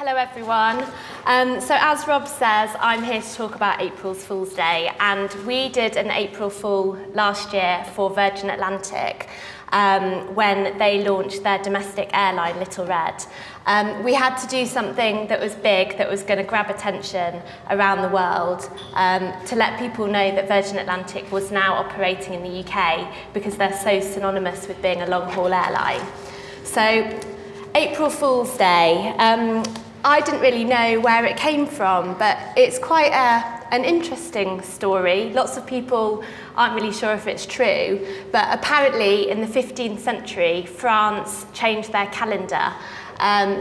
Hello everyone. So as Rob says, I'm here to talk about April Fool's Day, and we did an April Fool last year for Virgin Atlantic when they launched their domestic airline, Little Red. We had to do something that was big, that was going to grab attention around the world, to let people know that Virgin Atlantic was now operating in the UK because they're so synonymous with being a long-haul airline. So, April Fool's Day, I didn't really know where it came from, but it's quite an interesting story. Lots of people aren't really sure if it's true, but apparently in the 15th century, France changed their calendar.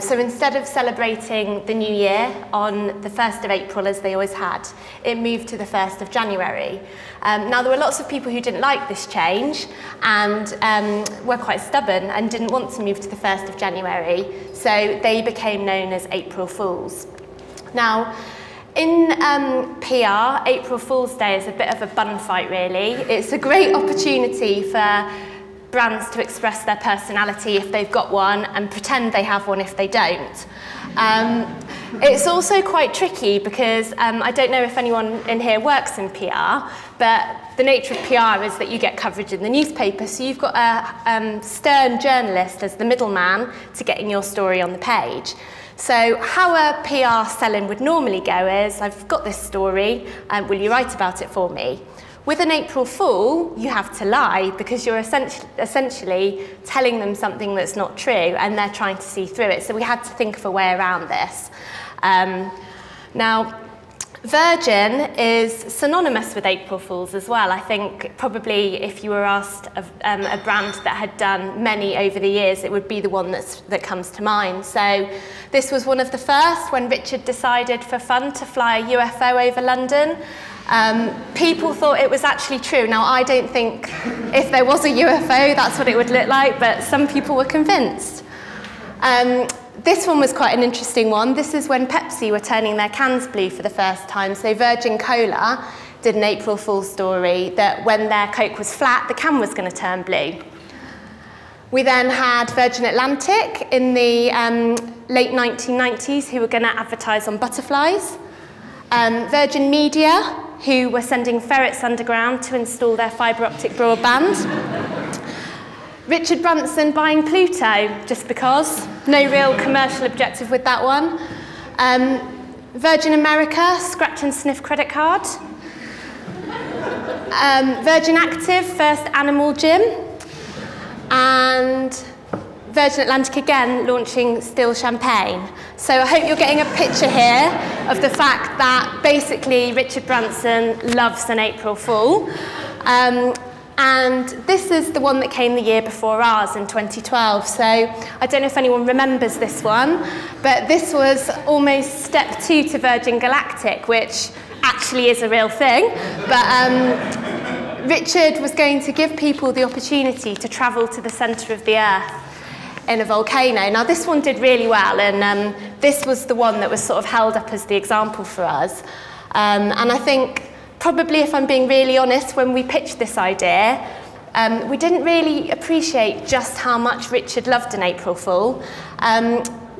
So instead of celebrating the New Year on the 1st of April, as they always had, it moved to the 1st of January. Now, there were lots of people who didn't like this change and were quite stubborn and didn't want to move to the 1st of January, so they became known as April Fools. Now, in PR, April Fool's Day is a bit of a bun fight, really. It's a great opportunity for brands to express their personality if they've got one and pretend they have one if they don't. It's also quite tricky because I don't know if anyone in here works in PR, but the nature of PR is that you get coverage in the newspaper, so you've got a stern journalist as the middleman to getting your story on the page. So how a PR sell-in would normally go is, I've got this story, will you write about it for me? With an April Fool, you have to lie because you're essentially telling them something that's not true and they're trying to see through it. So we had to think of a way around this. Now, Virgin is synonymous with April Fools as well. I think probably if you were asked a brand that had done many over the years, it would be the one that comes to mind. So this was one of the first when Richard decided for fun to fly a UFO over London. People thought it was actually true. Now, I don't think if there was a UFO, that's what it would look like, but some people were convinced. This one was quite an interesting one. This is when Pepsi were turning their cans blue for the first time. So Virgin Cola did an April Fool's story that when their Coke was flat, the can was going to turn blue. We then had Virgin Atlantic in the late 1990s who were going to advertise on butterflies. Virgin Media, who were sending ferrets underground to install their fibre optic broadband. Richard Branson buying Pluto, just because. No real commercial objective with that one. Virgin America, scratch and sniff credit card. Virgin Active, first animal gym. And Virgin Atlantic again launching still champagne. So I hope you're getting a picture here of the fact that basically Richard Branson loves an April Fool. And this is the one that came the year before ours in 2012. So I don't know if anyone remembers this one, but this was almost step 2 to Virgin Galactic, which actually is a real thing. But Richard was going to give people the opportunity to travel to the centre of the Earth in a volcano. Now, this one did really well, and this was the one that was sort of held up as the example for us. And I think, probably if I'm being really honest, when we pitched this idea, we didn't really appreciate just how much Richard loved an April Fool.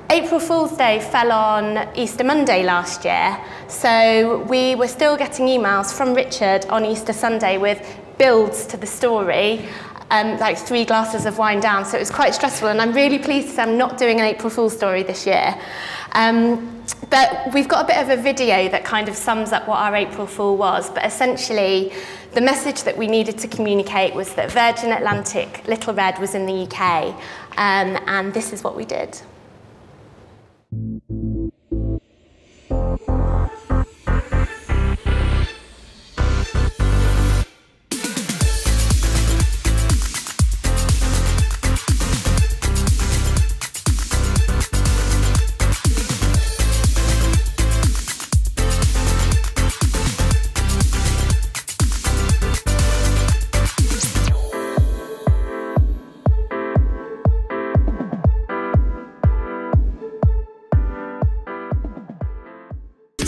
April Fool's Day fell on Easter Monday last year, so we were still getting emails from Richard on Easter Sunday with builds to the story, like 3 glasses of wine down, so it was quite stressful, and I'm really pleased to say I'm not doing an April Fool's story this year. But we've got a bit of a video that kind of sums up what our April Fool was, but essentially the message that we needed to communicate was that Virgin Atlantic Little Red was in the UK, and this is what we did.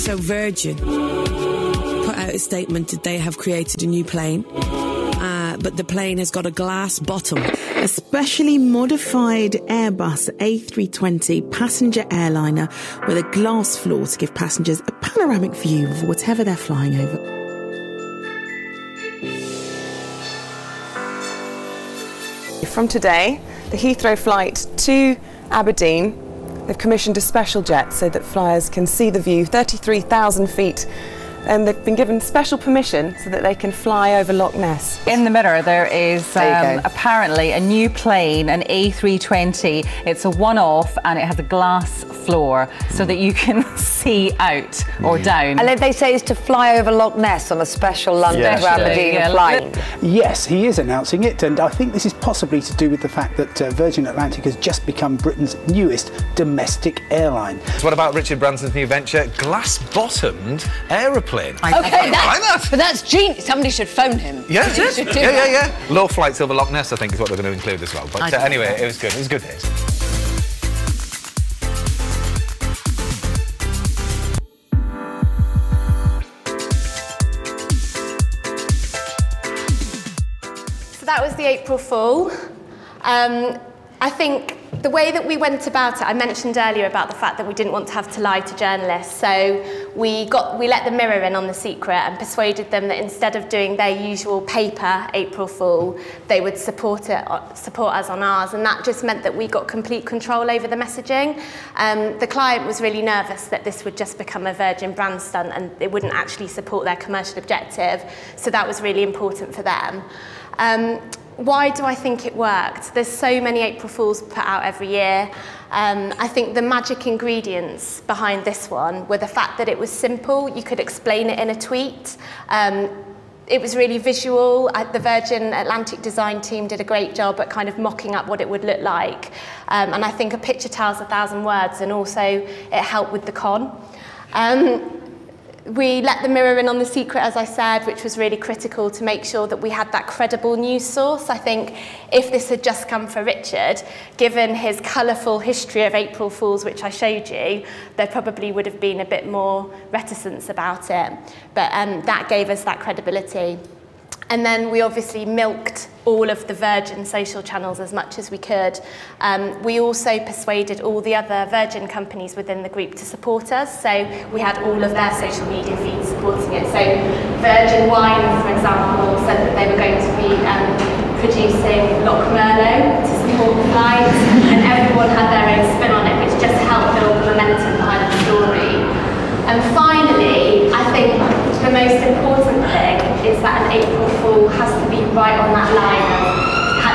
So Virgin put out a statement that they have created a new plane, but the plane has got a glass bottom. A specially modified Airbus A320 passenger airliner with a glass floor to give passengers a panoramic view of whatever they're flying over. From today, the Heathrow flight to Aberdeen, they've commissioned a special jet so that flyers can see the view, 33,000 feet. And they've been given special permission so that they can fly over Loch Ness. In the mirror there is apparently a new plane, an A320. It's a one-off and it has a glass floor so that you can see out or down. And they say it's to fly over Loch Ness on a special London to Aberdeen flight. Yes, he is announcing it, and I think this is possibly to do with the fact that Virgin Atlantic has just become Britain's newest domestic airline. So what about Richard Branson's new venture, glass-bottomed aeroplane? Okay, that's genius. Somebody should phone him. Yeah, yeah. Low flights over Loch Ness, I think, is what they're going to include as well. But anyway, it was good. It was good days. So that was the April Fool. I think the way that we went about it, I mentioned earlier about the fact that we didn't want to have to lie to journalists, so we let the Mirror in on the secret and persuaded them that instead of doing their usual paper April Fool, they would support us on ours, and that just meant that we got complete control over the messaging. The client was really nervous that this would just become a Virgin brand stunt and it wouldn't actually support their commercial objective, so that was really important for them. Why do I think it worked? There's so many April Fools put out every year. I think the magic ingredients behind this one were the fact that it was simple. You could explain it in a tweet. It was really visual. The Virgin Atlantic design team did a great job at kind of mocking up what it would look like. And I think a picture tells 1,000 words, and also it helped with the con. We let the Mirror in on the secret, as I said, which was really critical to make sure that we had that credible news source. I think if this had just come for Richard, given his colourful history of April Fools, which I showed you, there probably would have been a bit more reticence about it. But that gave us that credibility. And then we obviously milked all of the Virgin social channels as much as we could. We also persuaded all the other Virgin companies within the group to support us, so we had all of their social media feeds supporting it. So Virgin Wines, for example, said that they were going to be producing Loch Merlot to support the flights, and everyone had their own spin on it, which just helped build the momentum behind the story. And finally, I think the most important thing is that an April Fool has to be right on that line of,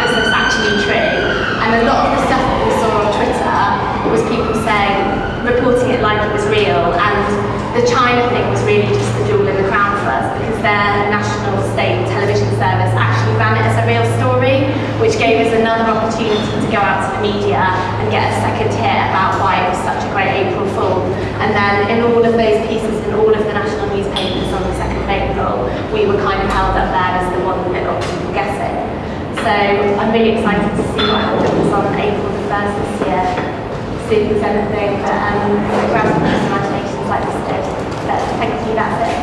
is this actually true? And a lot of the stuff that we saw on Twitter was people saying, reporting it like it was real, and the China thing was really just the jewel in the crown for us, because their national state television service actually ran it as a real story, which gave us another opportunity to go out to the media and get a second hit about why it was such a great April Fool. And then in all of those pieces in all of the national newspapers on the 2nd of April, we were kind of held up there as the one that got people guessing. So I'm really excited to see what happens on April the 1st this year. See if there's anything that grabs people's imaginations like this did. But thank you, that's it.